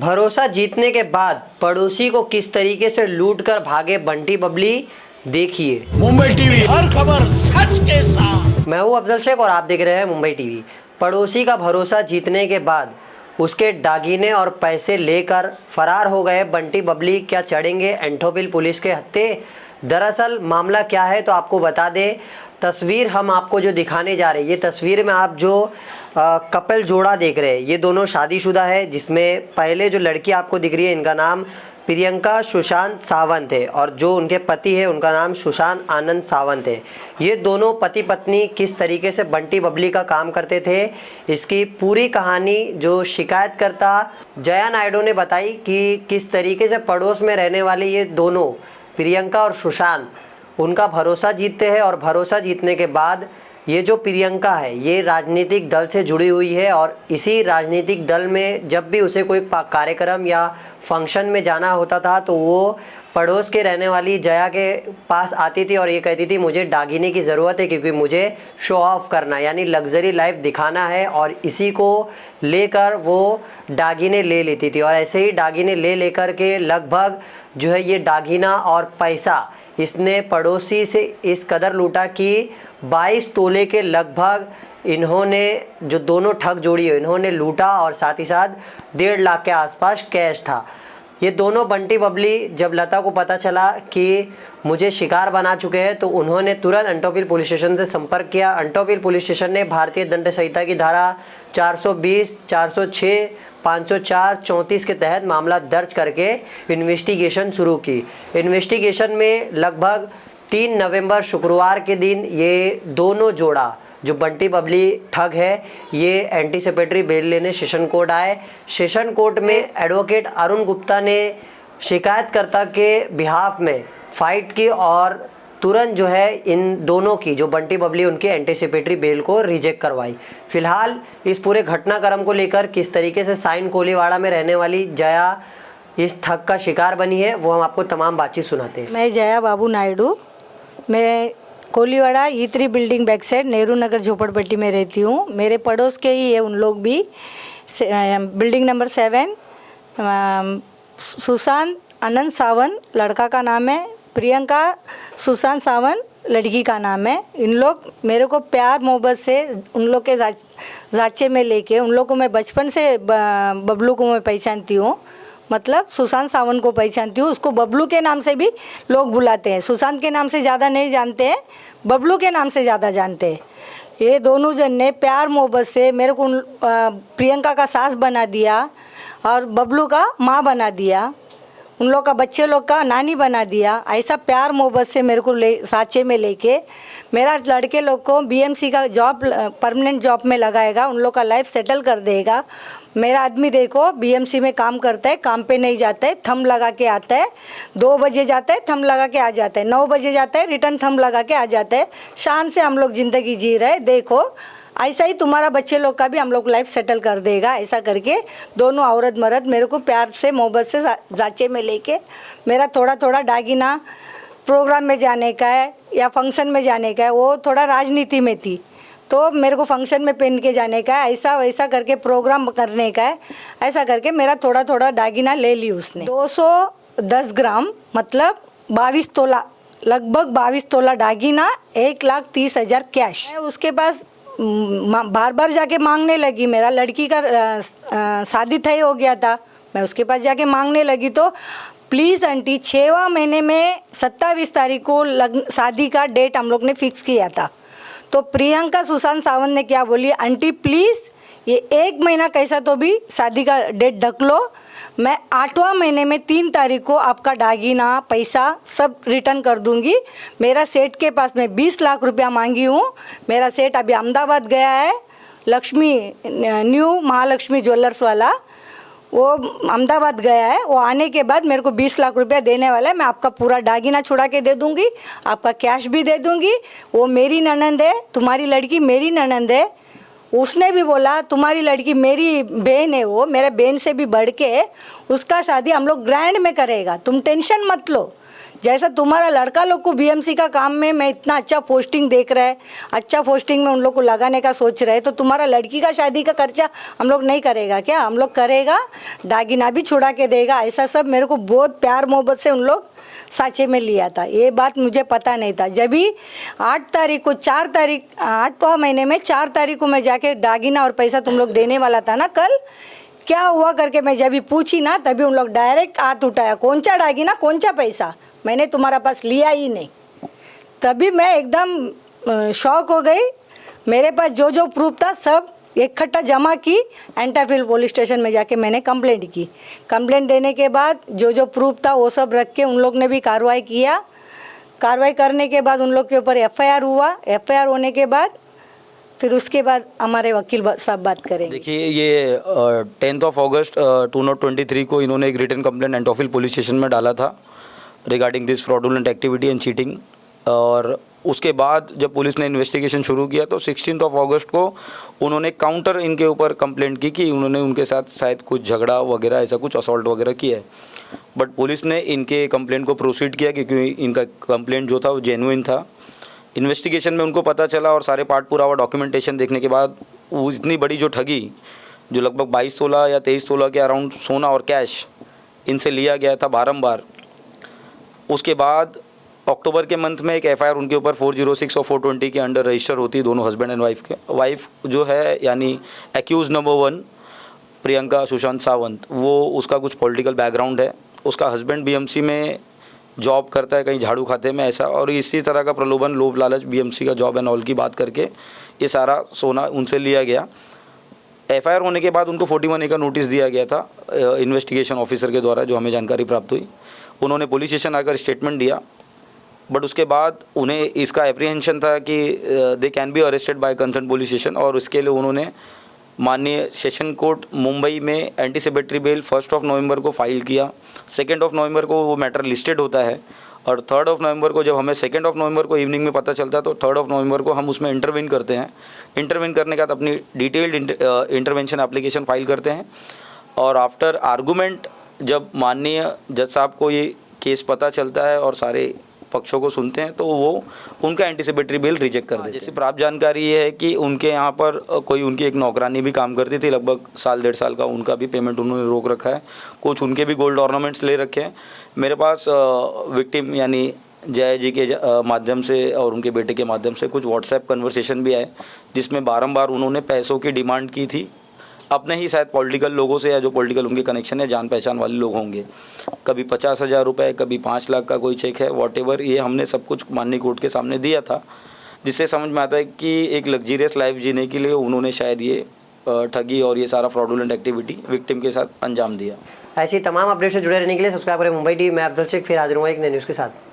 भरोसा जीतने के बाद पड़ोसी को किस तरीके से लूट कर भागे बंटी बबली, देखिए। मुंबई टीवी, हर खबर सच के साथ। मैं हूं अफजल शेख और आप देख रहे हैं मुंबई टीवी। पड़ोसी का भरोसा जीतने के बाद उसके दागीने और पैसे लेकर फरार हो गए बंटी बबली, क्या चढ़ेंगे एंठोपिल पुलिस के हत्थे? दरअसल मामला क्या है तो आपको बता दें। तस्वीर हम आपको जो दिखाने जा रहे हैं, ये तस्वीर में आप जो कपल जोड़ा देख रहे हैं, ये दोनों शादीशुदा है। जिसमें पहले जो लड़की आपको दिख रही है, इनका नाम प्रियंका सुशांत सावंत है और जो उनके पति है उनका नाम सुशांत आनंद सावंत है। ये दोनों पति पत्नी किस तरीके से बंटी बबली का काम करते थे, इसकी पूरी कहानी जो शिकायतकर्ता जया नायडू ने बताई कि किस तरीके से पड़ोस में रहने वाले ये दोनों प्रियंका और सुशांत उनका भरोसा जीतते हैं। और भरोसा जीतने के बाद ये जो प्रियंका है ये राजनीतिक दल से जुड़ी हुई है और इसी राजनीतिक दल में जब भी उसे कोई कार्यक्रम या फंक्शन में जाना होता था तो वो पड़ोस के रहने वाली जया के पास आती थी और ये कहती थी मुझे दागीने की ज़रूरत है क्योंकि मुझे शो ऑफ करना यानी लग्जरी लाइफ दिखाना है, और इसी को लेकर वो दागीने ले लेती थी। और ऐसे ही दागीने ले लेकर के लगभग जो है ये दागीना और पैसा इसने पड़ोसी से इस कदर लूटा कि 22 तोले के लगभग इन्होंने जो दोनों ठग जोड़ी है इन्होंने लूटा, और साथ ही साथ 1.5 लाख के आसपास कैश था। ये दोनों बंटी बबली जब लता को पता चला कि मुझे शिकार बना चुके हैं तो उन्होंने तुरंत एंठोपिल पुलिस स्टेशन से संपर्क किया। एंठोपिल पुलिस स्टेशन ने भारतीय दंड संहिता की धारा 420, 406, 504, 34 के तहत मामला दर्ज करके इन्वेस्टिगेशन शुरू की। इन्वेस्टिगेशन में लगभग 3 नवंबर शुक्रवार के दिन ये दोनों जोड़ा जो बंटी बबली ठग है ये एंटीसिपेटरी बेल लेने सेशन कोर्ट आए। सेशन कोर्ट में एडवोकेट अरुण गुप्ता ने शिकायतकर्ता के बिहाफ में फाइट की और तुरंत जो है इन दोनों की जो बंटी बबली उनकी एंटीसिपेटरी बेल को रिजेक्ट करवाई। फिलहाल इस पूरे घटनाक्रम को लेकर किस तरीके से साइन कोलीवाड़ा में रहने वाली जया इस ठग का शिकार बनी है वो हम आपको तमाम बातचीत सुनाते हैं। मैं जया बाबू नायडू, मैं Koliwada E3 building back side Nehru Nagar झोपड़पट्टी में रहती हूँ। मेरे पड़ोस के ही है उन लोग भी। बिल्डिंग नंबर 7, सुशांत आनंद सावंत लड़का का नाम है, प्रियंका सुशांत सावंत लड़की का नाम है। इन लोग मेरे को प्यार मोहब्बत से उन लोग के जांचे में लेके उन लोग को मैं बचपन से बबलू को मैं पहचानती हूँ, मतलब सुशांत सावंत को पहचानती हूँ। उसको बबलू के नाम से भी लोग बुलाते हैं, सुशांत के नाम से ज़्यादा नहीं जानते हैं, बबलू के नाम से ज़्यादा जानते हैं। ये दोनों जन ने प्यार मोहब्बत से मेरे को प्रियंका का सास बना दिया और बबलू का माँ बना दिया, उन लोग का बच्चे लोग का नानी बना दिया। ऐसा प्यार मोहब्बत से मेरे को साँचे में लेके मेरा लड़के लोग को BMC का जॉब परमानेंट जॉब में लगाएगा, उन लोग का लाइफ सेटल कर देगा। मेरा आदमी देखो BMC में काम करता है, काम पे नहीं जाता है, थंब लगा के आता है, 2 बजे जाता है थंब लगा के आ जाता है, 9 बजे जाता है रिटर्न थंब लगा के आ जाता है। शान से हम लोग ज़िंदगी जी रहे, देखो ऐसा ही तुम्हारा बच्चे लोग का भी हम लोग लाइफ सेटल कर देगा। ऐसा करके दोनों औरत मर्द मेरे को प्यार से मोहब्बत से जांचे में लेके मेरा थोड़ा थोड़ा दागीना प्रोग्राम में जाने का है या फंक्शन में जाने का है, वो थोड़ा राजनीति में थी तो मेरे को फंक्शन में पहन के जाने का है, ऐसा वैसा करके प्रोग्राम करने का है। ऐसा करके मेरा थोड़ा थोड़ा दागीना ले ली उसने। 210 ग्राम मतलब 22 तोला, लगभग 22 तोला दागीना, 1,30,000 कैश। उसके पास बार बार जाके मांगने लगी। मेरा लड़की का शादी तय हो गया था, मैं उसके पास जाके मांगने लगी तो प्लीज़ आंटी 6वां महीने में 27 तारीख को शादी का डेट हम लोग ने फिक्स किया था। तो प्रियंका सुशांत सावंत ने क्या बोली, आंटी प्लीज़ ये 1 महीना कैसा तो भी शादी का डेट ढक लो, मैं 8वां महीने में 3 तारीख को आपका दागीना पैसा सब रिटर्न कर दूंगी। मेरा सेठ के पास मैं 20 लाख रुपया मांगी हूँ। मेरा सेठ अभी अहमदाबाद गया है, लक्ष्मी न्यू महालक्ष्मी ज्वेलर्स वाला, वो अहमदाबाद गया है। वो आने के बाद मेरे को 20 लाख रुपया देने वाला है। मैं आपका पूरा दागीना छुड़ा के दे दूंगी, आपका कैश भी दे दूंगी। वो मेरी ननंद है, तुम्हारी लड़की मेरी ननंद है। उसने भी बोला तुम्हारी लड़की मेरी बहन है, वो मेरे बहन से भी बढ़ के उसका शादी हम लोग ग्रैंड में करेगा, तुम टेंशन मत लो। जैसा तुम्हारा लड़का लोग को बीएमसी का काम में मैं इतना अच्छा पोस्टिंग देख रहा है, अच्छा पोस्टिंग में उन लोग को लगाने का सोच रहे हैं, तो तुम्हारा लड़की का शादी का खर्चा हम लोग नहीं करेगा क्या? हम लोग करेगा, दागिना भी छुड़ा के देगा। ऐसा सब मेरे को बहुत प्यार मोहब्बत से उन लोग साँचे में लिया था। ये बात मुझे पता नहीं था। जब भी 8 तारीख को 8वां महीने में 4 तारीख को मैं जाके दागिना और पैसा तुम लोग देने वाला था ना, कल क्या हुआ करके मैं जब भी पूछी ना, तभी उन लोग डायरेक्ट हाथ उठाया, कौन सा दागिना कौन सा पैसा, मैंने तुम्हारा पास लिया ही नहीं। तभी मैं एकदम शॉक हो गई। मेरे पास जो जो प्रूफ था सब इकट्ठा जमा की, एंटाफिल पुलिस स्टेशन में जाके मैंने कंप्लेंट की। कंप्लेंट देने के बाद जो जो प्रूफ था वो सब रख के उन लोग ने भी कार्रवाई किया। कार्रवाई करने के बाद उन लोग के ऊपर एफआईआर हुआ। एफआईआर होने के बाद फिर उसके बाद हमारे वकील साहब बात करेंगे। देखिए, ये 10 अगस्त 2023 को इन्होंने एक रिटन कंप्लेंट एंटोफिल पुलिस स्टेशन में डाला था regarding this fraudulent activity and cheating. और उसके बाद जब पुलिस ने इन्वेस्टिगेशन शुरू किया तो 16 अगस्त को उन्होंने काउंटर इनके ऊपर कंप्लेंट की कि उन्होंने उनके साथ शायद कुछ झगड़ा वगैरह, ऐसा कुछ असॉल्ट वगैरह किया है। बट पुलिस ने इनके कंप्लेंट को प्रोसीड किया क्योंकि इनका कंप्लेंट जो था वो जेन्युइन था। इन्वेस्टिगेशन में उनको पता चला और सारे पार्ट पुरावा डॉक्यूमेंटेशन देखने के बाद वो इतनी बड़ी जो ठगी, जो लगभग 22 तोला या 23 तोला के अराउंड सोना और कैश इनसे लिया गया था बारंबार। उसके बाद अक्टूबर के मंथ में एक एफआईआर उनके ऊपर 406 और 420 के अंडर रजिस्टर होती है, दोनों हस्बैंड एंड वाइफ के। वाइफ जो है यानी एक्यूज नंबर 1 प्रियंका सुशांत सावंत, वो उसका कुछ पॉलिटिकल बैकग्राउंड है। उसका हस्बैंड बीएमसी में जॉब करता है, कहीं झाड़ू खाते में ऐसा, और इसी तरह का प्रलोभन लोभ लालच बीएमसी का जॉब एंड ऑल की बात करके ये सारा सोना उनसे लिया गया। एफआईआर होने के बाद उनको 41A का नोटिस दिया गया था इन्वेस्टिगेशन ऑफिसर के द्वारा, जो हमें जानकारी प्राप्त हुई। उन्होंने पुलिस स्टेशन आकर स्टेटमेंट दिया, बट उसके बाद उन्हें इसका एप्रीहेंशन था कि they can be arrested bye concern police station, और उसके लिए उन्होंने माननीय सेशन कोर्ट मुंबई में एंटीसिपेटरी बेल 1 नवंबर को फाइल किया। 2 नवंबर को वो मैटर लिस्टेड होता है, और 3 नवंबर को जब हमें 2 नवंबर को इवनिंग में पता चलता है तो 3 नवंबर को हम उसमें इंटरवीन करते हैं। इंटरवीन करने के बाद अपनी डिटेल्ड इंटरवेंशन एप्लीकेशन फाइल करते हैं, और आफ्टर आर्गूमेंट जब माननीय जज साहब को ये केस पता चलता है और सारे पक्षों को सुनते हैं तो वो उनका एंटीसिपेटरी बेल रिजेक्ट कर देते हैं। जैसे प्राप्त जानकारी ये है कि उनके यहाँ पर कोई उनकी एक नौकरानी भी काम करती थी, लगभग 1.5 साल का, उनका भी पेमेंट उन्होंने रोक रखा है। कुछ उनके भी गोल्ड ऑर्नामेंट्स ले रखे हैं। मेरे पास विक्टिम यानी जय जी के माध्यम से और उनके बेटे के माध्यम से कुछ व्हाट्सएप कन्वर्सेशन भी आए, जिसमें बारंबार उन्होंने पैसों की डिमांड की थी अपने ही शायद पॉलिटिकल लोगों से, या जो पॉलिटिकल उनके कनेक्शन है, जान पहचान वाले लोग होंगे। कभी 50,000 रुपये, कभी 5 लाख का कोई चेक है, वॉटेवर, ये हमने सब कुछ माननीय कोर्ट के सामने दिया था, जिससे समझ में आता है कि एक लग्जीरियस लाइफ जीने के लिए उन्होंने शायद ये ठगी और ये सारा फ्रॉडुलेंट एक्टिविटी विक्टिम के साथ अंजाम दिया। ऐसी तमाम अपडेट से जुड़े रहने के लिए सब्सक्राइब करें मुंबई टीवी। मैं अफजल शेख फिर हाजिर हूँ एक नई न्यूज़ के साथ।